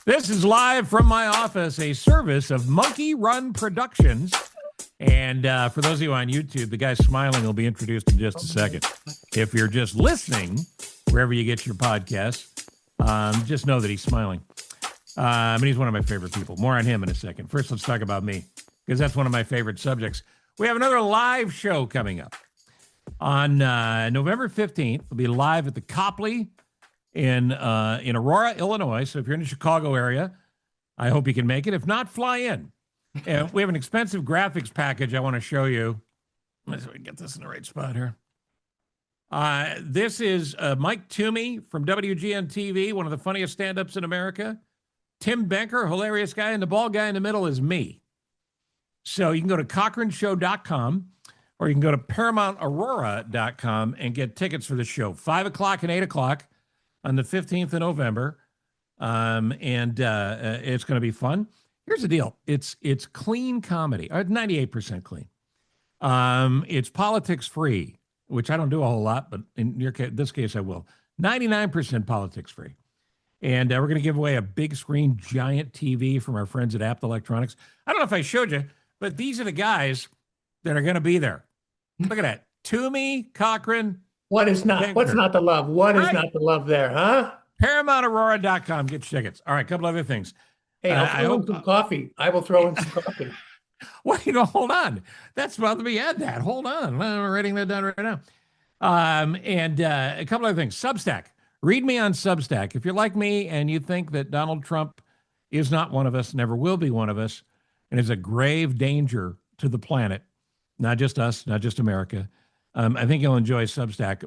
This is live from my office, a service of Monkey Run Productions. And for those of you on YouTube, the guy smiling will be introduced in just a second. If you're just listening, wherever you get your podcasts, just know that he's smiling. And he's one of my favorite people. More on him in a second. First, let's talk about me, because that's one of my favorite subjects. We have another live show coming up on November 15th. We'll be live at the Copley in Aurora, Illinois. So if you're in the Chicago area, I hope you can make it. If not, fly in. And we have an expensive graphics package I want to show you. Let's see if we can get this in the right spot here. This is Mike Toomey from WGN TV, one of the funniest stand-ups in America. Tim Benker, hilarious guy, and the bald guy in the middle is me. So you can go to CochranShow.com or you can go to ParamountAurora.com and get tickets for the show. 5 o'clock and 8 o'clock on the 15th of November. It's going to be fun. Here's the deal. It's clean comedy, 98% clean. It's politics free, which I don't do a whole lot, but in this case I will. 99% politics free. And we're going to give away a big screen giant TV from our friends at Apt Electronics. I don't know if I showed you, but these are the guys that are going to be there. Look at that. Toomey, Cochran. What's not the love? What is not the love there, huh? ParamountAurora.com. Get your tickets. All right, a couple other things. Hey, I'll throw in some coffee. I will throw in some coffee. Well, hold on. That's about to be add that. Hold on. I'm writing that down right now. A couple other things. Substack. Read me on Substack. If you're like me and you think that Donald Trump is not one of us, never will be one of us, and is a grave danger to the planet, not just us, not just America, I think you'll enjoy Substack.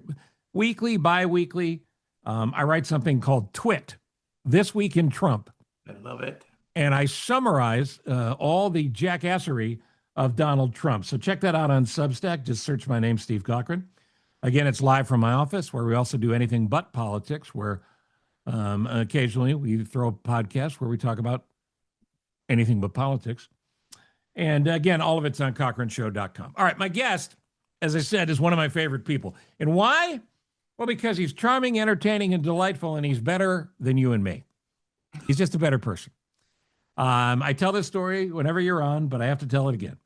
Weekly, bi-weekly, I write something called Twit, This Week in Trump. I love it. And I summarize all the jackassery of Donald Trump. So check that out on Substack. Just search my name, Steve Cochran. Again, it's live from my office, where we also do anything but politics, where occasionally we throw a podcast where we talk about anything but politics. And again, all of it's on CochranShow.com. All right, my guest, as I said, is one of my favorite people. And why? Well, because he's charming, entertaining, and delightful, and he's better than you and me. He's just a better person. I tell this story whenever you're on, but I have to tell it again.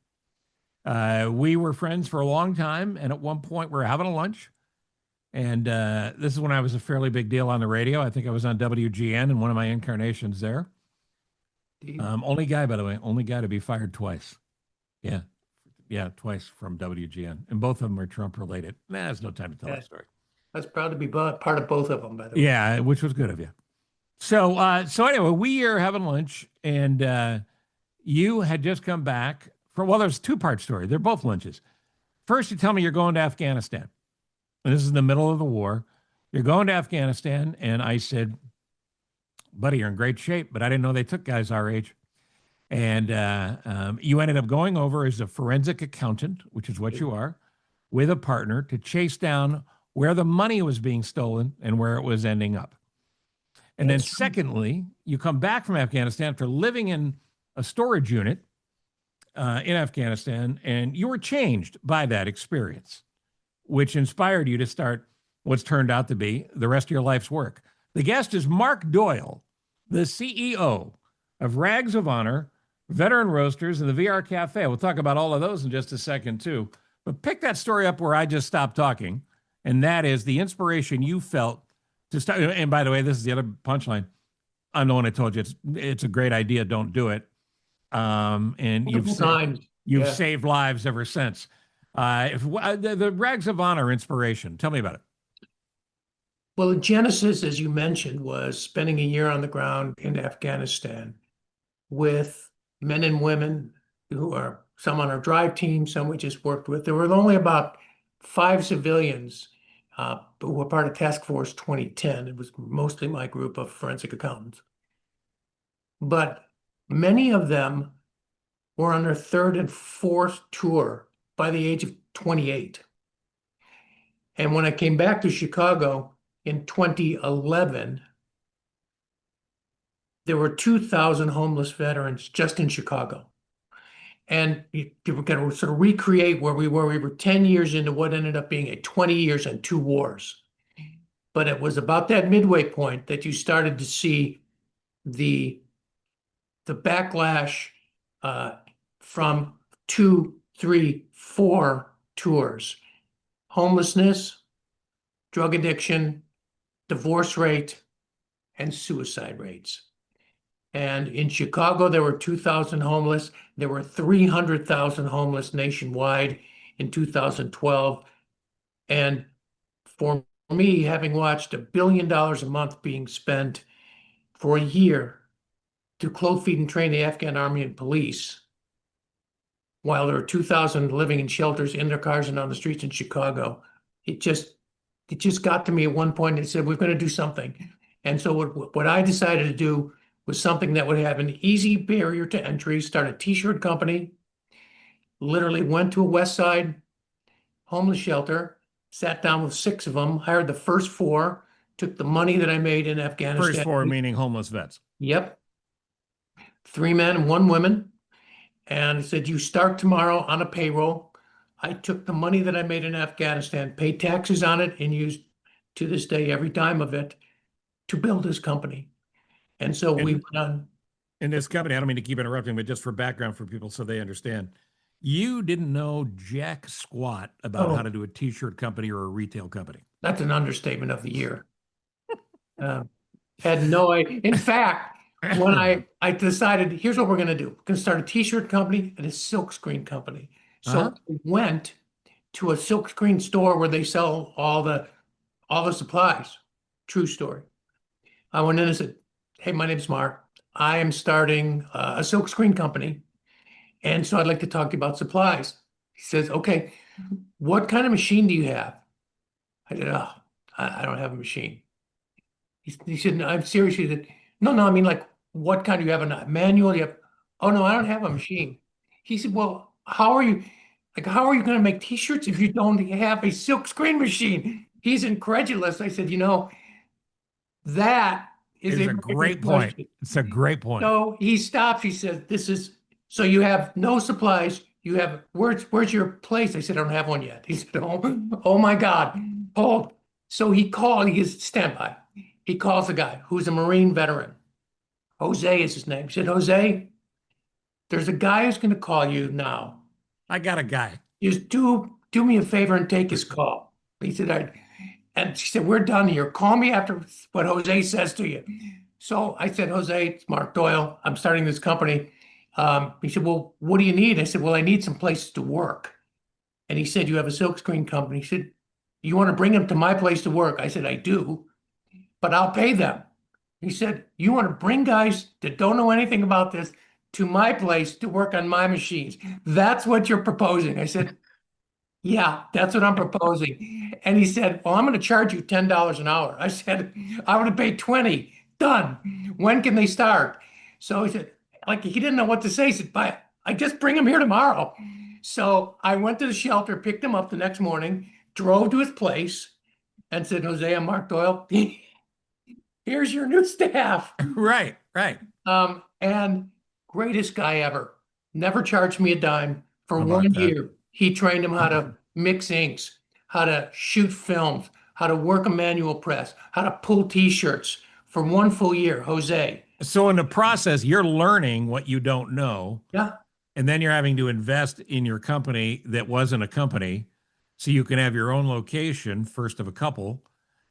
We were friends for a long time, and at one point we were having a lunch, and this is when I was a fairly big deal on the radio. I think I was on WGN in one of my incarnations there. Only guy, by the way, only guy to be fired twice. Yeah, twice from WGN, and both of them are Trump related. There's no time to tell that story. I was proud to be part of both of them, by the way. Yeah, which was good of you. So anyway, we are having lunch, and you had just come back from, well, there's a two-part story. They're both lunches. First, you tell me you're going to Afghanistan. And this is in the middle of the war. You're going to Afghanistan, and I said, buddy, you're in great shape, but I didn't know they took guys our age. And you ended up going over as a forensic accountant, which is what you are, with a partner to chase down where the money was being stolen and where it was ending up. And then secondly, you come back from Afghanistan after living in a storage unit in Afghanistan, and you were changed by that experience, which inspired you to start what's turned out to be the rest of your life's work. The guest is Mark Doyle, the CEO of Rags of Honor, Veteran Roasters, and the VR Cafe. We'll talk about all of those in just a second, too. But pick that story up where I just stopped talking, and that is the inspiration you felt to start. And by the way, this is the other punchline. I'm the one that told you it's a great idea. Don't do it. And you've saved lives ever since. The Rags of Honor inspiration. Tell me about it. Well, the genesis, as you mentioned, was spending a year on the ground in Afghanistan with men and women who are some on our drive team, some we just worked with. There were only about 5 civilians who were part of Task Force 2010. It was mostly my group of forensic accountants. But many of them were on their 3rd and 4th tour by the age of 28. And when I came back to Chicago in 2011, there were 2,000 homeless veterans just in Chicago. And people can sort of recreate where we were. We were 10 years into what ended up being 20 years and 2 wars. But it was about that midway point that you started to see the backlash from 2, 3, 4 tours: homelessness, drug addiction, divorce rate, and suicide rates. And in Chicago, there were 2,000 homeless. There were 300,000 homeless nationwide in 2012. And for me, having watched $1 billion a month being spent for a year to clothe, feed, and train the Afghan army and police, while there were 2,000 living in shelters, in their cars, and on the streets in Chicago, it just got to me at one point and said, we're going to do something. And so what I decided to do was something that would have an easy barrier to entry: start a t-shirt company. Literally went to a West Side homeless shelter, sat down with 6 of them, hired the first 4, took the money that I made in Afghanistan. First 4 meaning homeless vets. Yep. 3 men and 1 woman. And I said, you start tomorrow on a payroll. I took the money that I made in Afghanistan, paid taxes on it, and used to this day every dime of it to build this company. And so we went on. In this company, I don't mean to keep interrupting, but just for background for people so they understand, you didn't know jack squat about how to do a t-shirt company or a retail company. That's an understatement of the year. Had no idea. In fact, when I decided, here's what we're going to do. We're going to start a t-shirt company and a silkscreen company. So I went to a silkscreen store where they sell all the supplies. True story. I went in and said, hey, my name's Mark. I am starting a silkscreen company. And so I'd like to talk to you about supplies. He says, okay, what kind of machine do you have? I said, oh, I don't have a machine. He said, no, I'm serious. He said, no, I mean, like, what kind do you have? A manual? You have? Oh, no, I don't have a machine. He said, well, how are you going to make t-shirts if you don't have a silkscreen machine? He's incredulous. I said, that is a great point. It's a great point. So he stops. He says, so you have no supplies. You have, where's your place? I said, I don't have one yet. He said, oh my God, hold. So he is standby. He calls a guy who's a Marine veteran. Jose is his name. He said, Jose, there's a guy who's going to call you now. I got a guy. Just do me a favor and take his call. He said, and she said, we're done here. Call me after what Jose says to you. So I said, Jose, it's Mark Doyle. I'm starting this company. He said, well, what do you need? I said, well, I need some places to work. And he said, you have a silkscreen company. He said, you want to bring them to my place to work? I said, I do, but I'll pay them. He said, you want to bring guys that don't know anything about this to my place to work on my machines? That's what you're proposing? I said, yeah, that's what I'm proposing. And he said, well, I'm going to charge you $10 an hour. I said, I would have paid 20. Done. When can they start? So he said, like, he didn't know what to say. He said, but I just bring him here tomorrow. So I went to the shelter, picked him up the next morning, drove to his place, and said, Jose, I'm Mark Doyle. Here's your new staff. Right. And greatest guy ever. Never charged me a dime. For 1 year, he trained him how to mix inks, how to shoot films, how to work a manual press, how to pull t-shirts for 1 full year, Jose. So in the process, you're learning what you don't know. Yeah. And then you're having to invest in your company that wasn't a company so you can have your own location, first of a couple,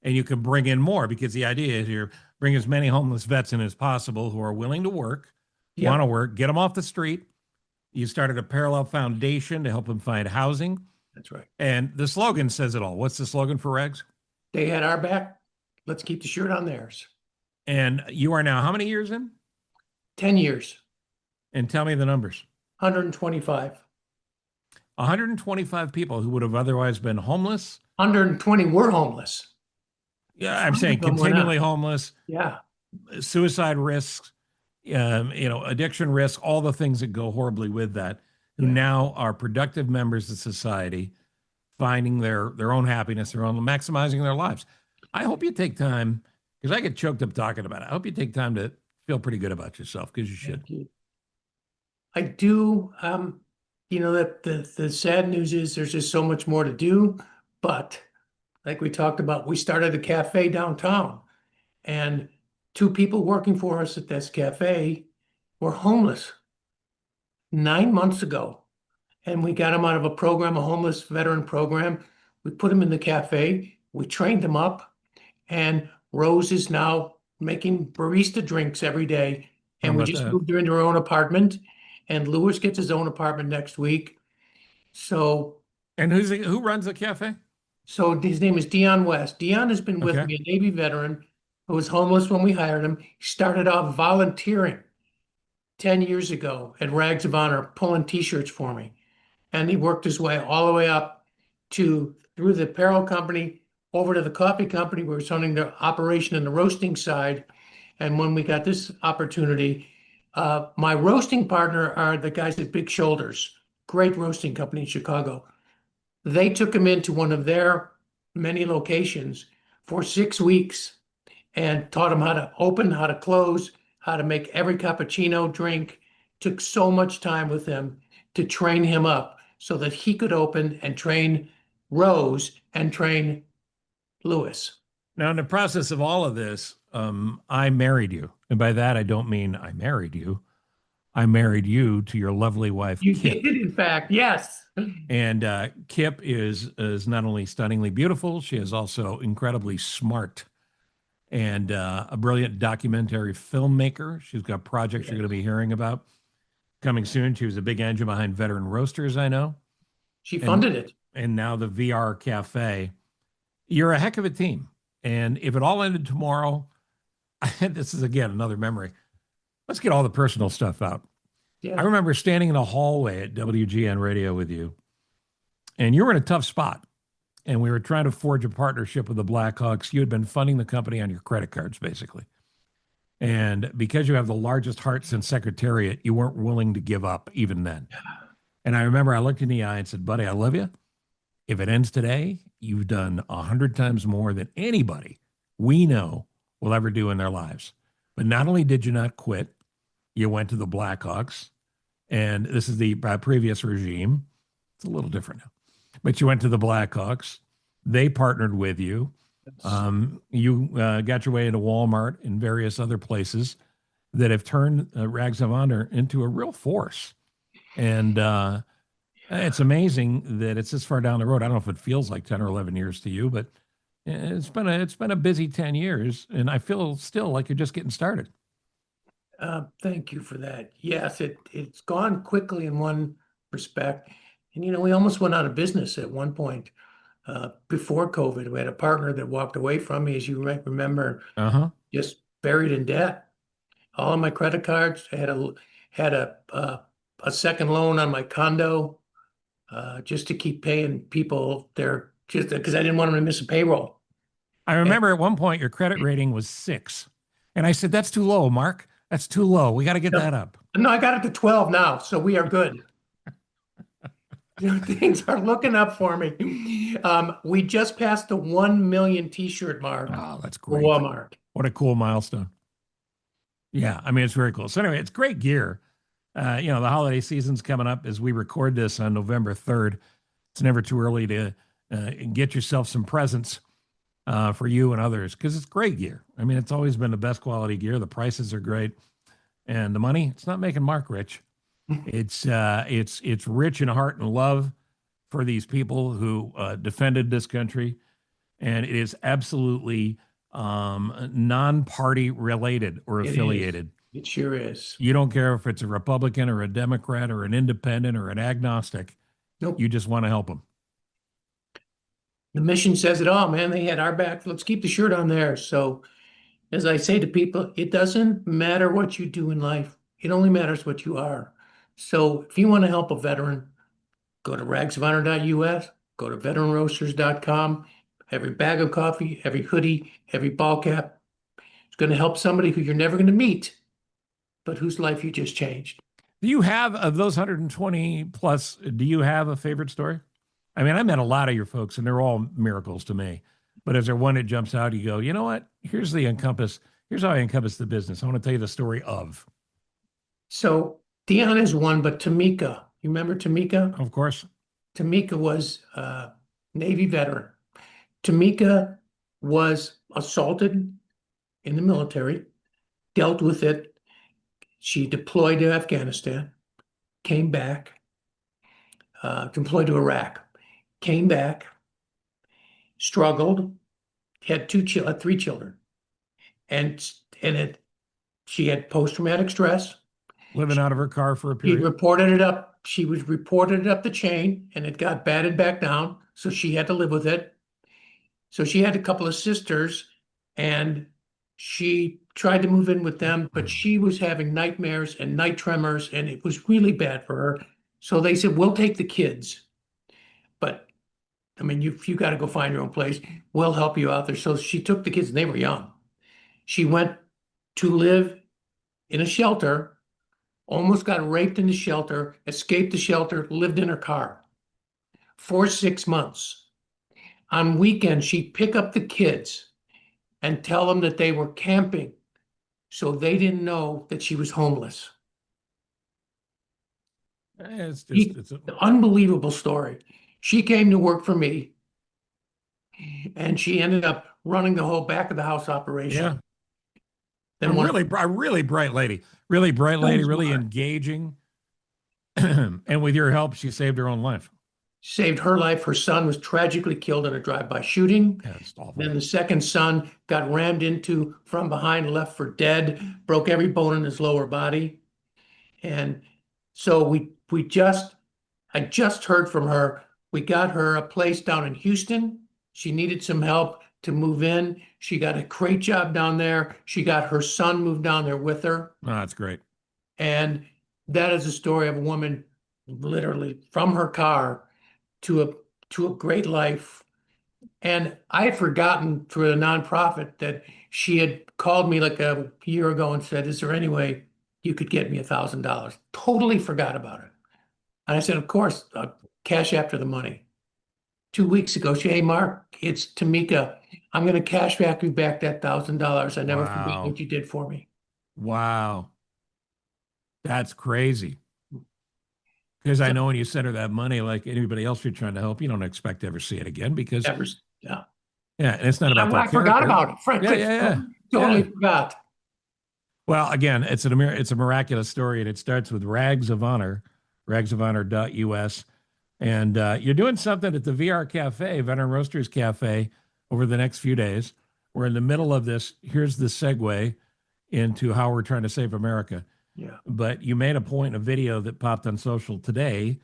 and you can bring in more, because the idea is you bring as many homeless vets in as possible who are willing to work, want to work, get them off the street. You started a parallel foundation to help them find housing. That's right. And the slogan says it all. What's the slogan for Rags? They had our back. Let's keep the shirt on theirs. And you are now how many years in? 10 years. And tell me the numbers. 125. 125 people who would have otherwise been homeless. 120 were homeless. Yeah, I'm saying continually homeless. Yeah. Suicide risks, addiction risks, all the things that go horribly with that, who now are productive members of society, finding their own happiness, maximizing their lives. I hope you take time, because I get choked up talking about it. I hope you take time to feel pretty good about yourself, because you should. I do. That the sad news is there's just so much more to do, but like we talked about, we started a cafe downtown, and two people working for us at this cafe were homeless 9 months ago. And we got them out of a program, a homeless veteran program. We put them in the cafe. We trained them up. And Rose is now making barista drinks every day. How And we about just that? moved her into her own apartment. And Lewis gets his own apartment next week. So, And who runs the cafe? so his name is Dion West. Dion has been with Okay. me, a Navy veteran who was homeless when we hired him. He started off volunteering 10 years ago at Rags of Honor, pulling t-shirts for me. And he worked his way all the way up to through the apparel company over to the coffee company. We were running the operation and the roasting side. And when we got this opportunity, my roasting partner are the guys at Big Shoulders, great roasting company in Chicago. They took him into one of their many locations for 6 weeks and taught him how to open, how to close, how to make every cappuccino drink. Took so much time with him to train him up so that he could open and train Rose and train Lewis. Now, in the process of all of this, I married you. And by that, I don't mean I married you. I married you to your lovely wife, You Kip. did, in fact, yes. And Kip is not only stunningly beautiful, she is also incredibly smart and a brilliant documentary filmmaker. She's got projects you're going to be hearing about coming soon. She was a big engine behind Veteran Roasters, I know, She and funded it. and now the VR Cafe. You're a heck of a team. And if it all ended tomorrow, this is again another memory. Let's get all the personal stuff out. I Yeah. remember standing in a hallway at WGN Radio with you, and you were in a tough spot. And we were trying to forge a partnership with the Blackhawks. You had been funding the company on your credit cards, basically. And because you have the largest heart since Secretariat, you weren't willing to give up even then. And I remember I looked in the eye and said, buddy, I love you. If it ends today, you've done 100 times more than anybody we know will ever do in their lives. But not only did you not quit, you went to the Blackhawks. And this is the previous regime. It's a little different now. But you went to the Blackhawks. They partnered with you. You got your way into Walmart and various other places that have turned Rags of Honor into a real force. And it's amazing that it's this far down the road. I don't know if it feels like 10 or 11 years to you, but it's been a busy 10 years, and I feel still like you're just getting started. Thank you for that. Yes, it's gone quickly in one respect. And we almost went out of business at one point before COVID. We had a partner that walked away from me, as you might remember, Uh-huh. just buried in debt. All of my credit cards. I had a second loan on my condo just to keep paying people there, just because I didn't want them to miss a payroll. I And remember at one point your credit rating was 6. And I said, that's too low, Mark. That's too low. We got to get that up. no, I got it to 12 now, so we are good. Things are looking up for me. We just passed the 1 million t-shirt mark Oh, that's for great. Walmart. What a cool milestone. Yeah, I mean, it's very cool. So anyway, it's great gear. The holiday season's coming up as we record this on November 3rd. It's never too early to get yourself some presents for you and others because it's great gear. I mean, it's always been the best quality gear. The prices are great. And the money, it's not making Mark rich. It's rich in heart and love for these people who defended this country. And it is absolutely non-party related or It is. affiliated. It sure is. You don't care if it's a Republican or a Democrat or an independent or an agnostic. Nope. You just want to help them. The mission says it all, man. They had our back. Let's keep the shirt on there. So, as I say to people, it doesn't matter what you do in life. It only matters what you are. So, if you want to help a veteran, go to ragsofhonor.us, go to veteranroasters.com. Every bag of coffee, every hoodie, every ball cap, it's going to help somebody who you're never going to meet, but whose life you just changed. Do you have, of those 120 plus, do you have a favorite story? I mean, I met a lot of your folks and they're all miracles to me. But is there one that jumps out? You go, you know what? Here's how I encompass the business. I want to tell you the story of. So Dion is one, but Tamika, you remember Tamika? Of course. Tamika was a Navy veteran. Tamika was assaulted in the military, dealt with it. She deployed to Afghanistan, came back, deployed to Iraq, came back, struggled, had three children, and she had post-traumatic stress. Living out of her car for a She period. reported it up. She was reported it up the chain, and it got batted back down. So she had to live with it. So she had a couple of sisters, and she tried to move in with them, but she was having nightmares and night tremors, and it was really bad for her. So they said, "We'll take the kids, but I mean, you got to go find your own place. We'll help you out there." So she took the kids, and they were young. She went to live in a shelter, almost got raped in the shelter, escaped the shelter, lived in her car for 6 months. On weekends, she'd pick up the kids and tell them that they were camping, so they didn't know that she was homeless. It's just, it's a, Unbelievable story. She came to work for me, and she ended up running the whole back of the house operation. yeah, Then one a really bright lady, really smart. engaging. And with your help, she saved her own life. Saved her life. Her son was tragically killed in a drive-by shooting. Yeah, it's awful. Then the second son got rammed into from behind, left for dead, broke every bone in his lower body. And so I just heard from her. We got her a place down in Houston. She needed some help to move in. She got a great job down there. She got her son moved down there with her. Oh, that's great. And that is a story of a woman literally from her car to a great life. And I had forgotten through the nonprofit that she had called me like a year ago and said, "Is there any way you could get me $1,000?" Totally forgot about it. And I said, "Of course, cash after the money." 2 weeks ago, she, "Hey, Mark, it's Tamika. I'm going to cash back you back that $1,000. I never forget Wow. what you did for me." Wow. That's crazy. Because I So know when you send her that money, like anybody else you're trying to help, you don't expect to ever see it again because, never, yeah. yeah, and it's not about their I forgot character. about it. Yeah, Frankly, yeah, yeah. totally Yeah. forgot. Well, again, it's a miraculous story, and it starts with Rags of Honor, ragsofhonor.us. And you're doing something at the VR Cafe, Veteran Roasters Cafe, over the next few days. We're in the middle of this. Here's the segue into how we're trying to save America. Yeah. But you made a point in a video that popped on social today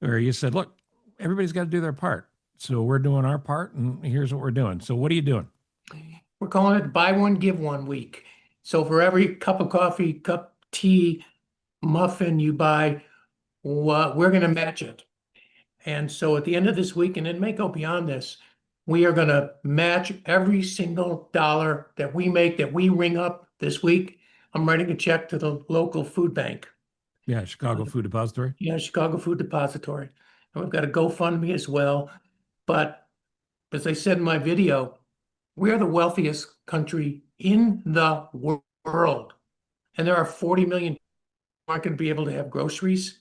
where you said, look, everybody's got to do their part. So we're doing our part, and here's what we're doing. So what are you doing? We're calling it buy one, give one week. So for every cup of coffee, cup tea, muffin you buy, we're going to match it. And so at the end of this week, and it may go beyond this, we are going to match every single dollar that we make, that we ring up this week. I'm writing a check to the local food bank. Yeah, Chicago Food Depository. Yeah, Chicago Food Depository. And we've got a GoFundMe as well. But as I said in my video, we're the wealthiest country in the world. And there are 40 million people who aren't going to be able to have groceries.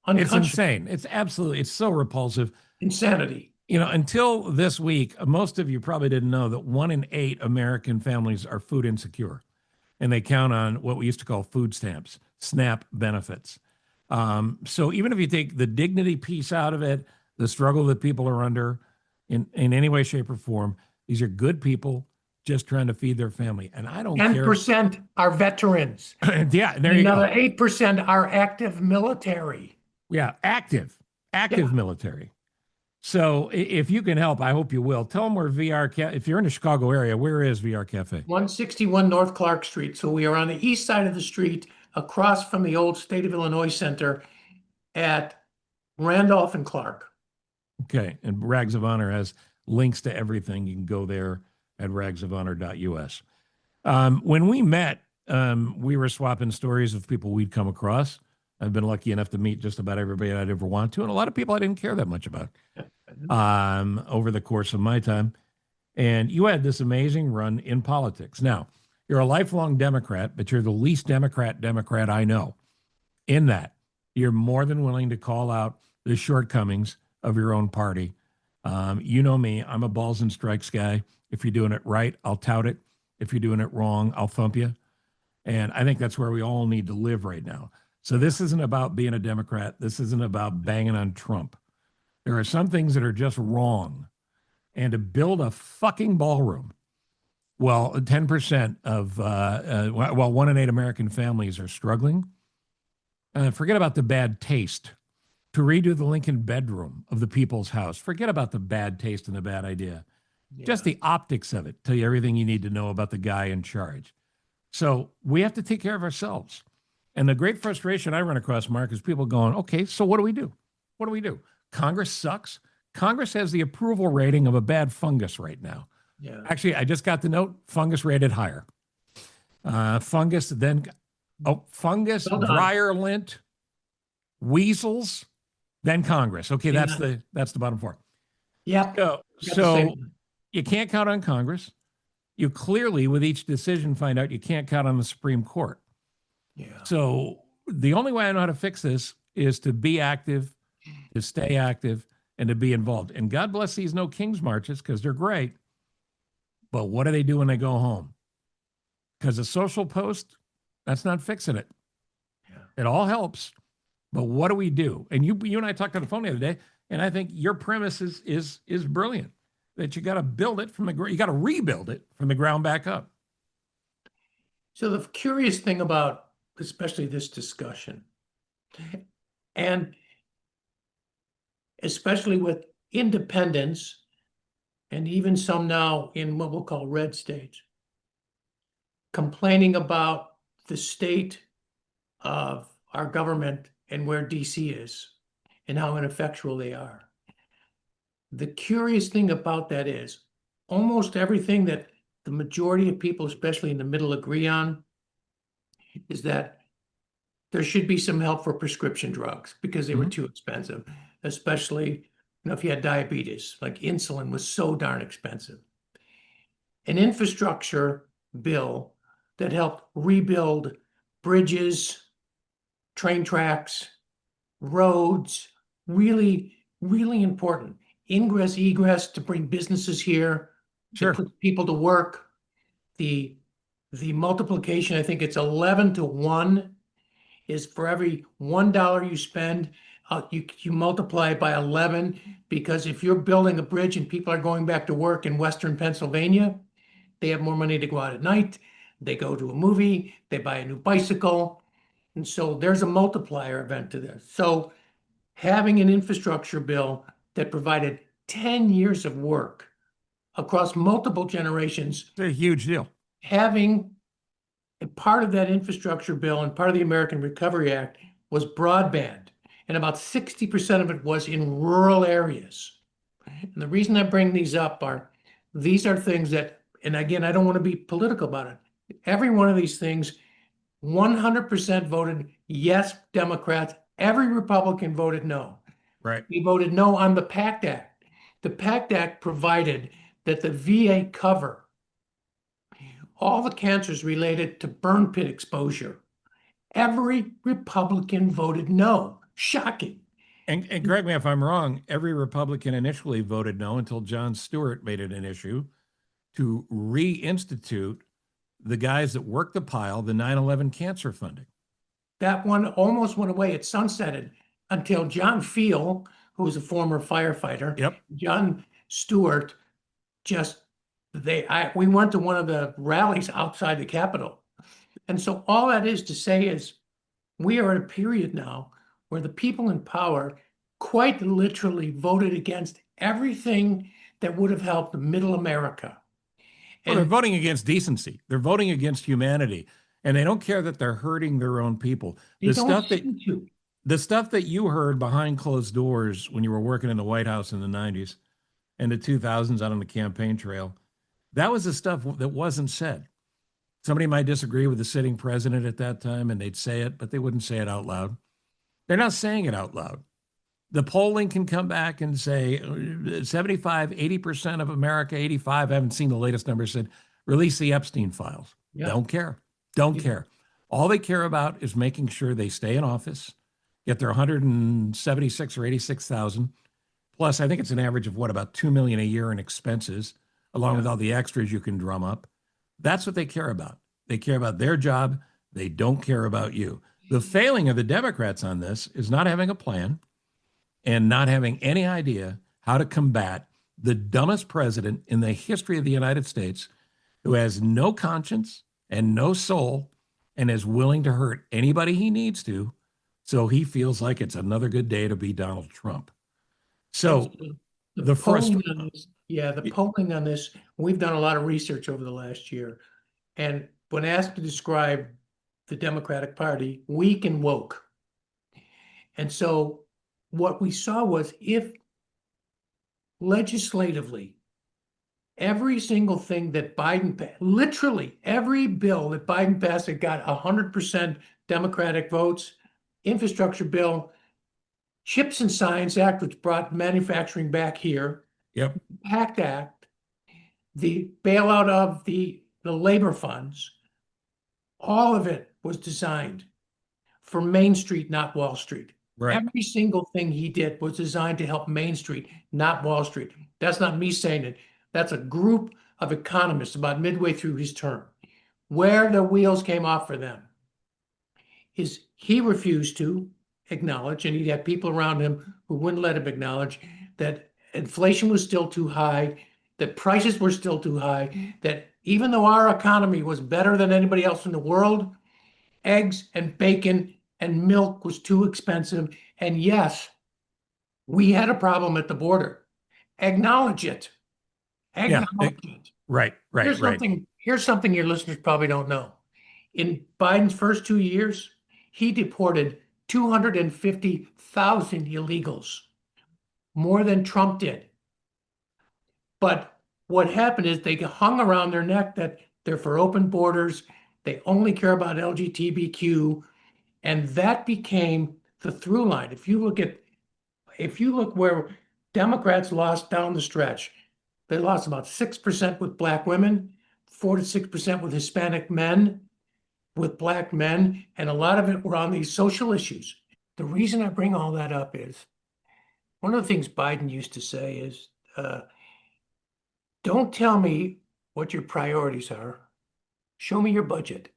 It's insane. It's so repulsive. Insanity. You know, until this week, most of you probably didn't know that 1 in 8 American families are food insecure, and they count on what we used to call food stamps, SNAP benefits. So even if you take the dignity piece out of it, the struggle that people are under in any way, shape, or form, these are good people just trying to feed their family. And I don't care. 10% are veterans. Yeah, there you go. Another 8% are active military. Yeah, active military. So if you can help, I hope you will. Tell them where if you're in the Chicago area, where is VR Cafe? 161 North Clark Street. So we are on the east side of the street, across from the old State of Illinois Center at Randolph and Clark. Okay. And Rags of Honor has links to everything. You can go there at ragsofhonor.us. When we met, we were swapping stories of people we'd come across. I've been lucky enough to meet just about everybody I'd ever want to, and a lot of people I didn't care that much about over the course of my time. And you had this amazing run in politics. Now, you're a lifelong Democrat, but you're the least Democrat I know. In that, you're more than willing to call out the shortcomings of your own party. You know me, I'm a balls and strikes guy. If you're doing it right, I'll tout it. If you're doing it wrong, I'll thump you. And I think that's where we all need to live right now. So this isn't about being a Democrat. This isn't about banging on Trump. There are some things that are just wrong. And to build a fucking ballroom, well, 10% of, well, 1 in 8 American families are struggling. Forget about the bad taste. To redo the Lincoln bedroom of the people's house, forget about the bad taste and the bad idea. Just the optics of it tell you everything you need to know about the guy in charge. So we have to take care of ourselves. And the great frustration I run across, Mark, is people going, okay, so what do we do? What do we do? Congress sucks. Congress has the approval rating of a bad fungus right now. Yeah. Actually, I just got the note, fungus rated higher. Fungus, fungus, Well done. dryer lint, weasels, then Congress. Okay, Yeah. that's the bottom four. Yeah. So you can't count on Congress. You clearly, with each decision, find out you can't count on the Supreme Court. Yeah. So the only way I know how to fix this is to be active, to stay active, and to be involved. And God bless these No Kings marches because they're great. But what do they do when they go home? Because a social post, that's not fixing it. Yeah. It all helps. But what do we do? And you and I talked on the phone the other day, and I think your premise is brilliant. That you got to build it from you got to rebuild it from the ground back up. So the curious thing about especially this discussion, and especially with independents, and even some now in what we'll call red states, complaining about the state of our government and where DC is and how ineffectual they are. The curious thing about that is almost everything that the majority of people, especially in the middle, agree on is that there should be some help for prescription drugs because they were too expensive, especially if you had diabetes, like insulin was so darn expensive. An infrastructure bill that helped rebuild bridges, train tracks, roads, really, really important. Ingress, egress to bring businesses here, to put people to work. The multiplication, I think it's 11 to 1, is for every $1 you spend, you multiply it by 11, because if you're building a bridge and people are going back to work in Western Pennsylvania, they have more money to go out at night, they go to a movie, they buy a new bicycle. And so there's a multiplier event to this. So having an infrastructure bill that provided 10 years of work across multiple generations. It's a huge deal. Having a part of that infrastructure bill and part of the American Recovery Act was broadband, and about 60% of it was in rural areas. And the reason I bring these up these are things that, and again, I don't want to be political about it. Every one of these things, 100% voted yes, Democrats. Every Republican voted no. Right. He voted no on the PACT Act. The PACT Act provided that the VA cover all the cancers related to burn pit exposure. Every Republican voted no. Shocking. And correct me if I'm wrong, every Republican initially voted no until Jon Stewart made it an issue to reinstitute the guys that worked the pile, the 9/11 cancer funding. That one almost went away. It sunsetted until John Field, who was a former firefighter, Jon Stewart, we went to one of the rallies outside the Capitol. And so all that is to say is we are at a period now where the people in power quite literally voted against everything that would have helped middle America. Well, they're voting against decency. They're voting against humanity. And they don't care that they're hurting their own people. The stuff that you heard behind closed doors when you were working in the White House in the 90s and the 2000s out on the campaign trail, that was the stuff that wasn't said. Somebody might disagree with the sitting president at that time and they'd say it, but they wouldn't say it out loud. They're not saying it out loud. The polling can come back and say 75, 80% of America, 85, I haven't seen the latest numbers, said release the Epstein files. Yeah. Don't care. Don't care. All they care about is making sure they stay in office, get their 176 or 86,000. Plus, I think it's an average of about 2 million a year in expenses, along with all the extras you can drum up. That's what they care about. They care about their job. They don't care about you. The failing of the Democrats on this is not having a plan and not having any idea how to combat the dumbest president in the history of the United States, who has no conscience and no soul and is willing to hurt anybody he needs to, so he feels like it's another good day to be Donald Trump. So The the polling frustration. on this, yeah, the polling on this, we've done a lot of research over the last year. And when asked to describe the Democratic Party, weak and woke. And so what we saw was if legislatively, every single thing that Biden, literally every bill that Biden passed that got 100% Democratic votes, infrastructure bill, Chips and Science Act, which brought manufacturing back here, Yep. PACT Act, the bailout of the labor funds, all of it was designed for Main Street, not Wall Street. Right. Every single thing he did was designed to help Main Street, not Wall Street. That's not me saying it. That's a group of economists about midway through his term. Where the wheels came off for them is he refused to acknowledge, and he had people around him who wouldn't let him acknowledge that inflation was still too high, that prices were still too high, that even though our economy was better than anybody else in the world, eggs and bacon and milk was too expensive. And yes, we had a problem at the border. Acknowledge it. Yeah. Acknowledge it. Right. Here's something your listeners probably don't know. In Biden's first 2 years, he deported 250,000 illegals, more than Trump did. But what happened is they hung around their neck that they're for open borders, they only care about LGBTQ, and that became the through line. If you look where Democrats lost down the stretch, they lost about 6% with black women, 4 to 6% with Hispanic men, with black men, and a lot of it were on these social issues. The reason I bring all that up is one of the things Biden used to say is, don't tell me what your priorities are. Show me your budget.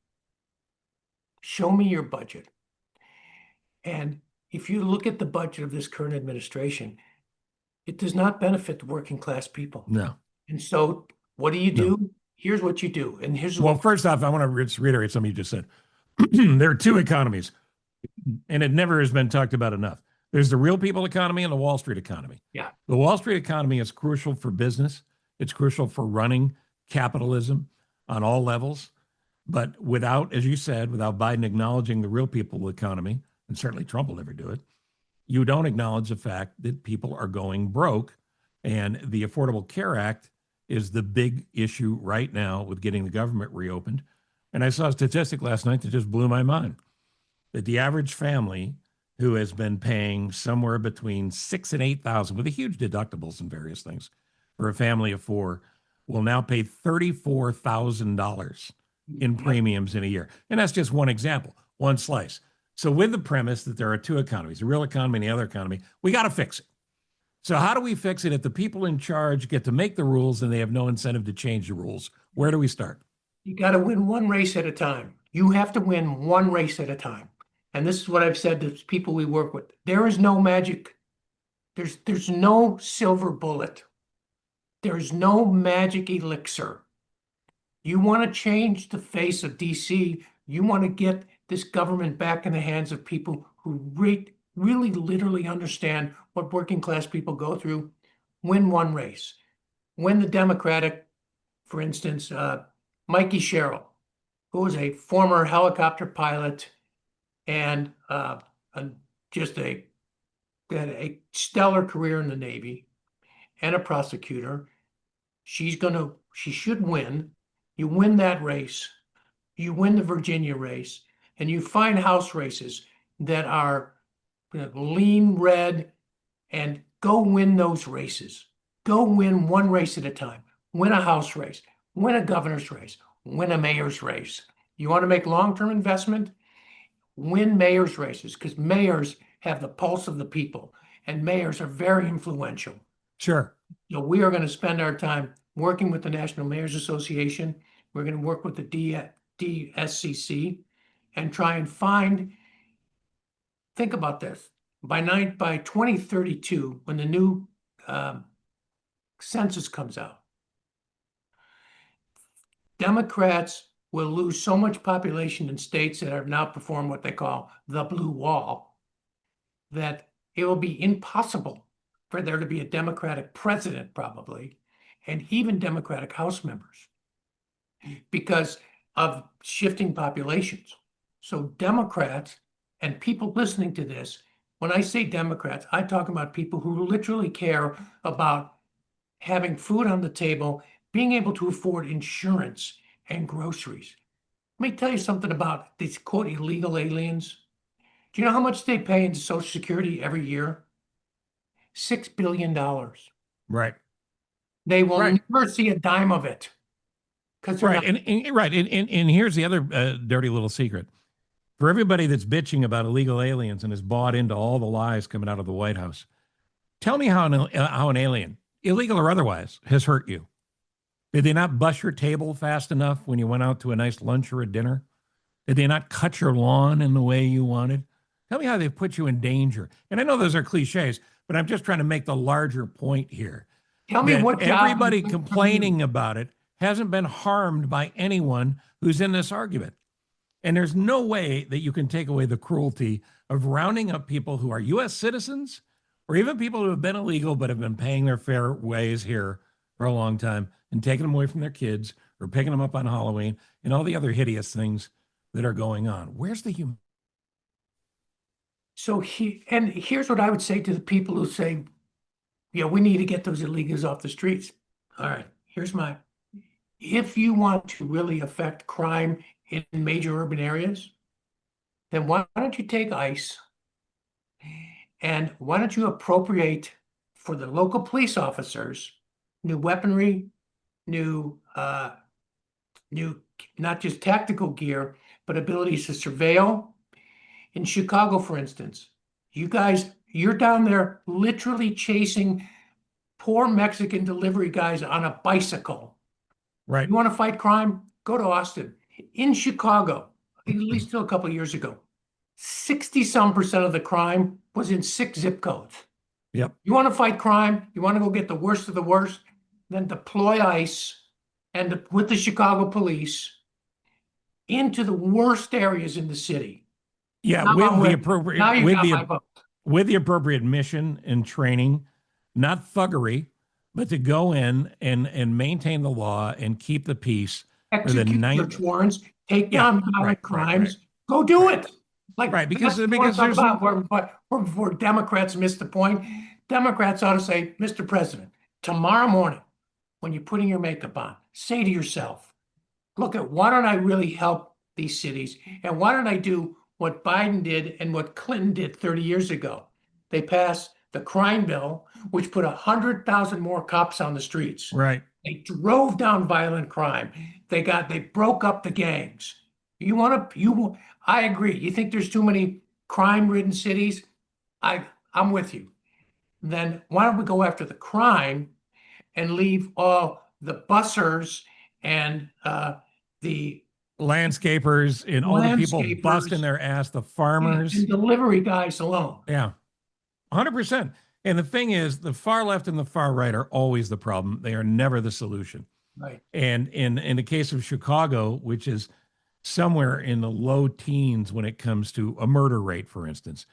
Show me your budget. And if you look at the budget of this current administration, it does not benefit the working class people. No. And so what do you do? Here's what you do. And here's Well, what first off, I want to just reiterate something you just said. There are two economies, and it never has been talked about enough. There's the real people economy and the Wall Street economy. Yeah. The Wall Street economy is crucial for business. It's crucial for running capitalism on all levels. But without, as you said, without Biden acknowledging the real people economy, and certainly Trump will never do it, you don't acknowledge the fact that people are going broke. And the Affordable Care Act is the big issue right now with getting the government reopened. And I saw a statistic last night that just blew my mind, that the average family who has been paying somewhere between 6 and 8,000 with a huge deductibles and various things for a family of four will now pay $34,000 in premiums in a year. And that's just one example, one slice. So with the premise that there are two economies, the real economy and the other economy, we got to fix it. So how do we fix it if the people in charge get to make the rules and they have no incentive to change the rules? Where do we start? You got to win one race at a time. You have to win one race at a time. And this is what I've said to people we work with. There is no magic. There's no silver bullet. There's no magic elixir. You want to change the face of DC. You want to get this government back in the hands of people who really literally understand what working class people go through. Win one race. Win the Democratic, for instance, Mikey Sherrill, who was a former helicopter pilot and just had a stellar career in the Navy and a prosecutor. She should win. You win that race. You win the Virginia race, and you find House races that are lean red, and go win those races. Go win one race at a time. Win a House race. Win a governor's race. Win a mayor's race. You want to make long-term investment? Win mayor's races, because mayors have the pulse of the people, and mayors are very influential. Sure. So we are going to spend our time working with the National Mayors Association. We're going to work with the DSCC, and try and think about this. By 2032, when the new census comes out, Democrats will lose so much population in states that have now performed what they call the blue wall, that it will be impossible for there to be a Democratic president, probably, and even Democratic House members, because of shifting populations. So Democrats and people listening to this, when I say Democrats, I talk about people who literally care about having food on the table, being able to afford insurance and groceries. Let me tell you something about these, quote, illegal aliens. Do you know how much they pay into Social Security every year? $6 billion. Right. They will Right. never see a dime of it because they're Right. not. And here's the other dirty little secret. For everybody that's bitching about illegal aliens and has bought into all the lies coming out of the White House, tell me how an alien, illegal or otherwise, has hurt you. Did they not bust your table fast enough when you went out to a nice lunch or a dinner? Did they not cut your lawn in the way you wanted? Tell me how they've put you in danger. And I know those are cliches, but I'm just trying to make the larger point here. Tell me That what job everybody you took from you. complaining about it hasn't been harmed by anyone who's in this argument. And there's no way that you can take away the cruelty of rounding up people who are U.S. citizens or even people who have been illegal but have been paying their fair ways here for a long time and taking them away from their kids or picking them up on Halloween and all the other hideous things that are going on. Where's the human? So here's what I would say to the people who say, yeah, we need to get those illegals off the streets. All right, if you want to really affect crime in major urban areas, then why don't you take ICE and why don't you appropriate for the local police officers new weaponry, new not just tactical gear, but abilities to surveil. In Chicago, for instance, you're down there literally chasing poor Mexican delivery guys on a bicycle. Right. You want to fight crime? Go to Austin. In Chicago, at least till a couple of years ago, 60-some% of the crime was in 6 zip codes. Yep. You want to fight crime? You want to go get the worst of the worst? Then deploy ICE and with the Chicago police into the worst areas in the city. Yeah, Now with I'm the with- appropriate now you with got the my vote. with the appropriate mission and training, not thuggery, but to go in and maintain the law and keep the peace for the Execute night. search warrants, take Yeah, down violent crimes. Go do it. Like Right, because that's what I want to talk there's about where Democrats miss the point. Democrats ought to say, Mr. President, tomorrow morning, when you're putting your makeup on, say to yourself, look at why don't I really help these cities? And why don't I do what Biden did and what Clinton did 30 years ago? They passed the crime bill, which put 100,000 more cops on the streets. right. They drove down violent crime. They broke up the gangs. I agree. You think there's too many crime-ridden cities? I'm with you. Then why don't we go after the crime and leave all the bussers and the Landscapers and all the people landscapers busting their ass, the farmers. and delivery guys alone? Yeah, 100%. And the thing is, the far left and the far right are always the problem. They are never the solution. Right. And in the case of Chicago, which is somewhere in the low teens when it comes to a murder rate, for instance,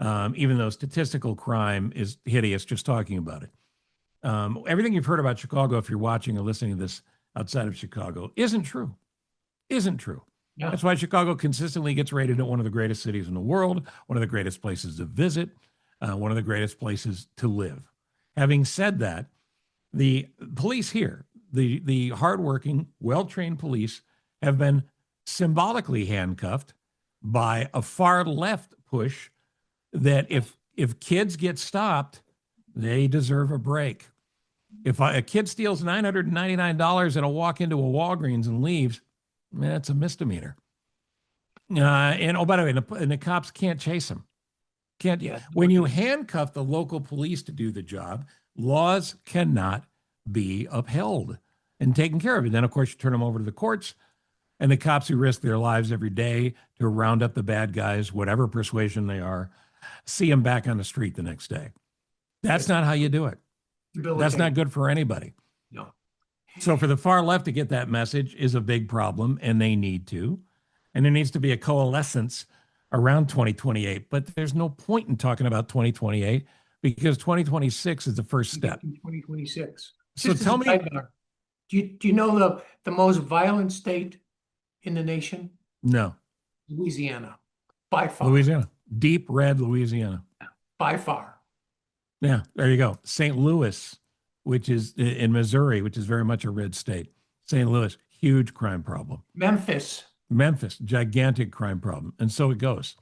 even though statistical crime is hideous just talking about it. Everything you've heard about Chicago, if you're watching or listening to this outside of Chicago, isn't true. Isn't true. Yeah. That's why Chicago consistently gets rated at one of the greatest cities in the world, one of the greatest places to visit, one of the greatest places to live. Having said that, the police here, the hardworking, well-trained police, have been symbolically handcuffed by a far left push that if kids get stopped, they deserve a break. If a kid steals $999 and a walk into a Walgreens and leaves, that's a misdemeanor. And oh, by the way, the cops can't chase him. When you handcuff the local police to do the job, laws cannot be upheld and taken care of. And then, of course, you turn them over to the courts, and the cops who risk their lives every day to round up the bad guys, whatever persuasion they are, see them back on the street the next day. That's not how you do it. That's not good for anybody. No. So for the far left to get that message is a big problem, and they need to. And there needs to be a coalescence around 2028. But there's no point in talking about 2028 because 2026 is the first step. 2026. So Just tell as a me, sidebar, do you know the most violent state in the nation? no, Louisiana, by far. Louisiana, deep red Louisiana. By far. Yeah, there you go. St. Louis, which is in Missouri, which is very much a red state. St. Louis, huge crime problem. Memphis. Memphis, gigantic crime problem. And so it goes.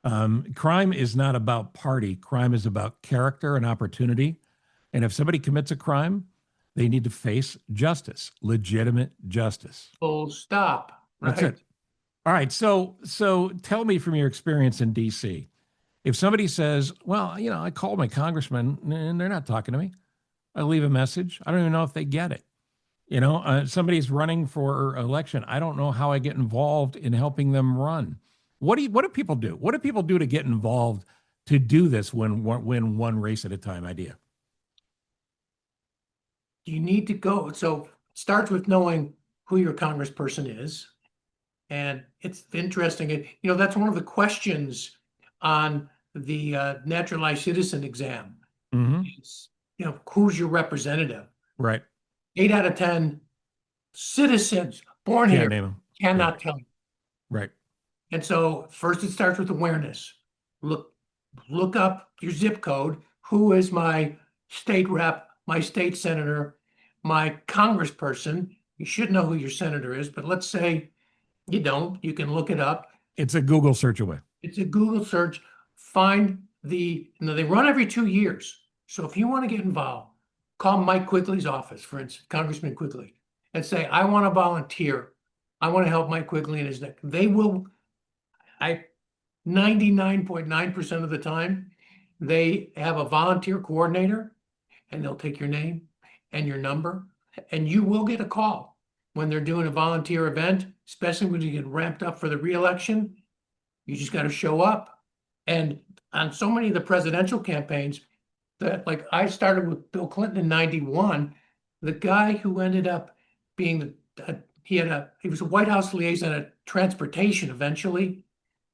Crime is not about party. Crime is about character and opportunity. And if somebody commits a crime, they need to face justice, legitimate justice. Full stop. That's Right. it. All right. So tell me from your experience in DC, if somebody says, well, you know, I called my congressman and they're not talking to me. I leave a message. I don't even know if they get it. You know, somebody's running for election. I don't know how I get involved in helping them run. What do people do? What do people do to get involved to do this when one race at a time idea? You need to go. So it starts with knowing who your congressperson is. And it's interesting. You know, that's one of the questions on the naturalized citizen exam. Mm-hmm. Is, you know, who's your representative? Right. 8 out of 10 citizens born Can't here name them. cannot tell you. Right. And so first it starts with awareness. Look up your zip code. Who is my state rep, my state senator, my congressperson? You should know who your senator is, but let's say you don't. You can look it up. It's a Google search away. It's a Google search. Find they run every 2 years. So if you want to get involved, call Mike Quigley's office, for instance, Congressman Quigley, and say, I want to volunteer. I want to help Mike Quigley in his neck. They will, 99.9% of the time, they have a volunteer coordinator and they'll take your name and your number, and you will get a call when they're doing a volunteer event, especially when you get ramped up for the reelection. You just got to show up. And on so many of the presidential campaigns, that like I started with Bill Clinton in 91, the guy who ended up being he was a White House liaison at transportation eventually.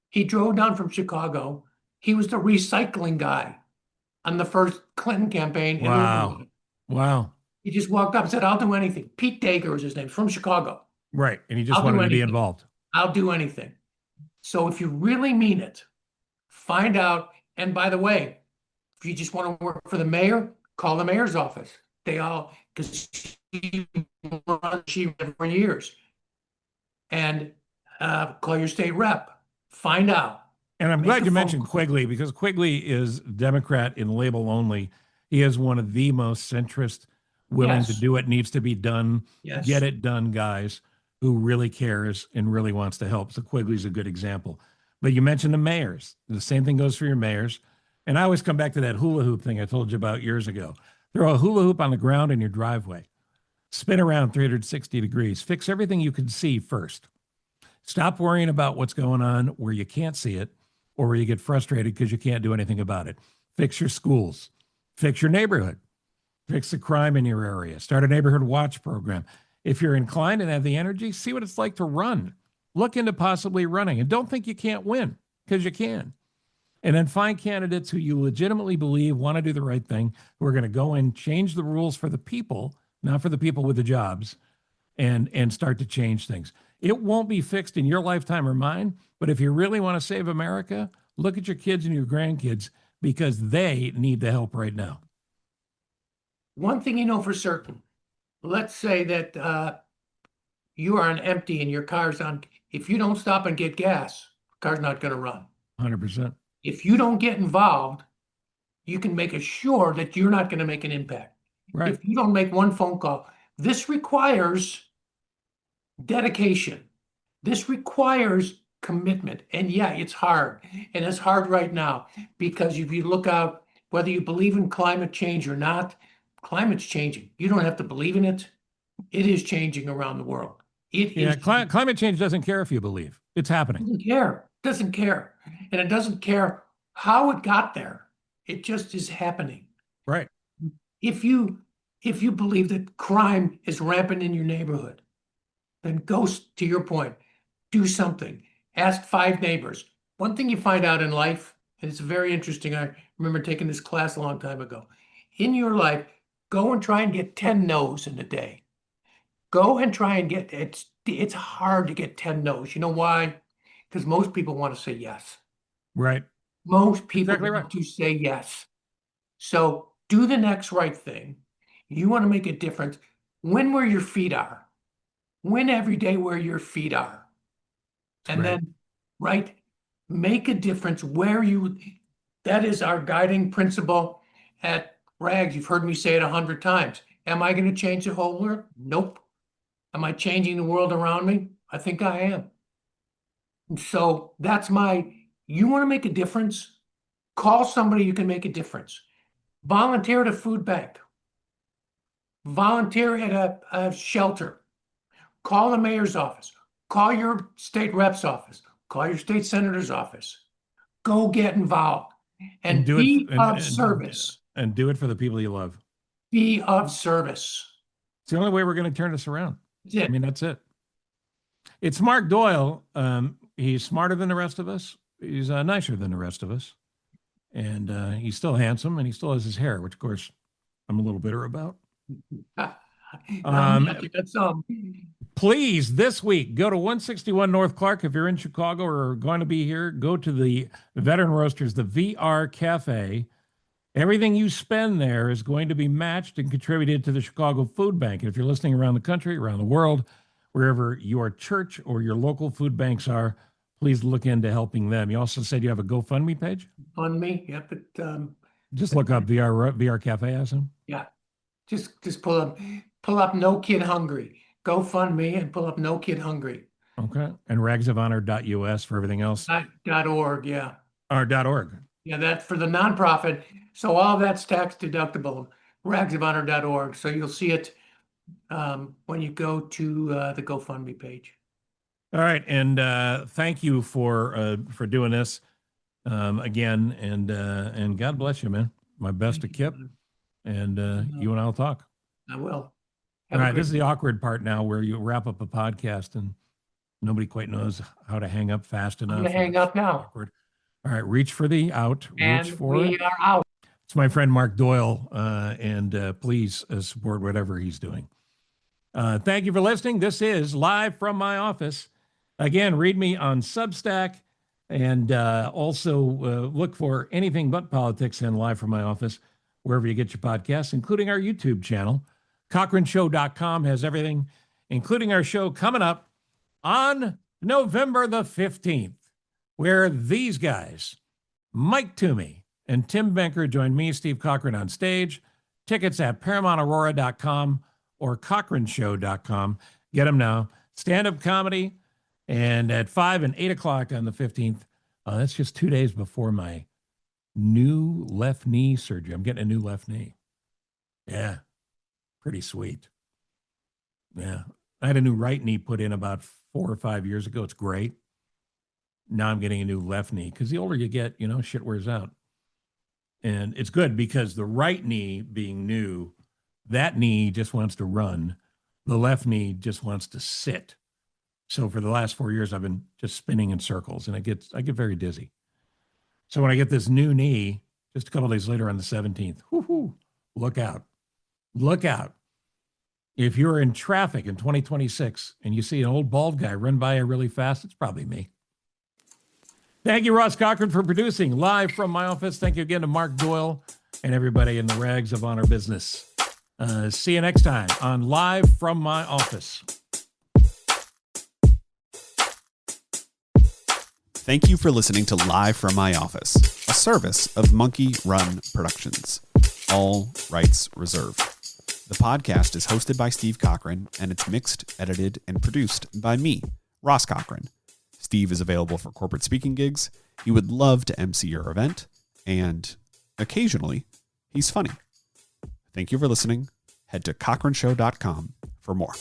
He drove down from Chicago. He was the recycling guy on the first Clinton campaign. Wow. Wow. He just walked up and said, I'll do anything. Pete Dager was his name, from Chicago. Right. And he just wanted to be involved. I'll do anything. So if you really mean it, find out. And by the way, if you just want to work for the mayor, call the mayor's office. They all, because she ran for years. And call your state rep. Find out. And I'm glad you mentioned Quigley, because Quigley is Democrat in label only. He is one of the most centrist, willing to do what needs to be done, get it done guys who really cares and really wants to help. So Quigley's a good example. But you mentioned the mayors. The same thing goes for your mayors. And I always come back to that hula hoop thing I told you about years ago. Throw a hula hoop on the ground in your driveway. Spin around 360 degrees. Fix everything you can see first. Stop worrying about what's going on where you can't see it or where you get frustrated because you can't do anything about it. Fix your schools. Fix your neighborhood. Fix the crime in your area. Start a neighborhood watch program. If you're inclined and have the energy, see what it's like to run. Look into possibly running. And don't think you can't win, because you can. And then find candidates who you legitimately believe want to do the right thing, who are going to go and change the rules for the people, not for the people with the jobs, and start to change things. It won't be fixed in your lifetime or mine, but if you really want to save America, look at your kids and your grandkids, because they need the help right now. One thing you know for certain, let's say that you are on empty and your car's on. If you don't stop and get gas, the car's not going to run. 100%. If you don't get involved, you can make sure that you're not going to make an impact. Right. If you don't make one phone call, this requires dedication. This requires commitment. And yeah, it's hard. And it's hard right now because if you look out, whether you believe in climate change or not, climate's changing. You don't have to believe in it. It is changing around the world. It Yeah, is climate change doesn't care if you believe. It's happening. doesn't care. And it doesn't care how it got there. It just is happening. Right. If you believe that crime is rampant in your neighborhood, then go to your point, do something. Ask 5 neighbors. One thing you find out in life, and it's very interesting. I remember taking this class a long time ago. In your life, go and try and get 10 no's in a day. Go and try and get it's hard to get 10 no's. You know why? Because most people want to say yes. Right. Most people Exactly right. want to say yes. So do the next right thing. You want to make a difference. Win where your feet are. Win every day where your feet are. And Right. then, right, make a difference where that is our guiding principle at Rags. You've heard me say it 100 times. Am I going to change the whole world? Nope. Am I changing the world around me? I think I am. And so you want to make a difference? Call somebody you can make a difference. Volunteer at a food bank. Volunteer at a shelter. Call the mayor's office. Call your state rep's office. Call your state senator's office. Go get involved and do be it of service. And do it for the people you love. Be of service. It's the only way we're going to turn this around. That's it. I mean, that's it. It's Mark Doyle. He's smarter than the rest of us. He's nicer than the rest of us. And he's still handsome, and he still has his hair, which, of course, I'm a little bitter about. Please, this week, go to 161 North Clark. If you're in Chicago or going to be here, go to the Veteran Roasters, the VR Cafe. Everything you spend there is going to be matched and contributed to the Chicago Food Bank. And if you're listening around the country, around the world, wherever your church or your local food banks are, please look into helping them. You also said you have a GoFundMe page? Fund me, yep. Just look up VR Cafe, I assume? Yeah. Just pull up No Kid Hungry. GoFundMe and pull up No Kid Hungry. Okay. And ragsofhonor.us for everything else? .org, yeah. Or .org. Yeah, that's for the nonprofit. So all that's tax deductible, ragsofhonor.org. So you'll see it when you go to the GoFundMe page. All right. And thank you for doing this again. And God bless you, man. My best to Kip. And you and I'll talk. I will. All right. This is the awkward part now where you wrap up a podcast and nobody quite knows how to hang up fast enough. I'm going to hang up now. Awkward. All right. Reach for the out. And reach for we are out. It's my friend Mark Doyle. And please support whatever he's doing. Thank you for listening. This is Live from My Office. Again, read me on Substack and also look for Anything But Politics and Live from My Office wherever you get your podcasts, including our YouTube channel. CochranShow.com has everything, including our show coming up on November the 15th, where these guys, Mike Toomey and Tim Benker, join me, Steve Cochran, on stage. Tickets at ParamountAurora.com or CochranShow.com. Get them now. Stand-up comedy. And at 5 and 8 o'clock on the 15th, that's just 2 days before my new left knee surgery. I'm getting a new left knee. Yeah, pretty sweet. Yeah, I had a new right knee put in about 4 or 5 years ago. It's great. Now I'm getting a new left knee because the older you get, shit wears out. And it's good because the right knee being new, that knee just wants to run. The left knee just wants to sit. So for the last 4 years, I've been just spinning in circles, and I get very dizzy. So when I get this new knee, just a couple of days later on the 17th, look out. Look out. If you're in traffic in 2026 and you see an old bald guy run by you really fast, it's probably me. Thank you, Ross Cochran, for producing Live from My Office. Thank you again to Mark Doyle and everybody in the Rags of Honor business. See you next time on Live from My Office. Thank you for listening to Live from My Office, a service of Monkey Run Productions. All rights reserved. The podcast is hosted by Steve Cochran, and it's mixed, edited, and produced by me, Ross Cochran. Steve is available for corporate speaking gigs. He would love to MC your event, and occasionally, he's funny. Thank you for listening. Head to CochranShow.com for more.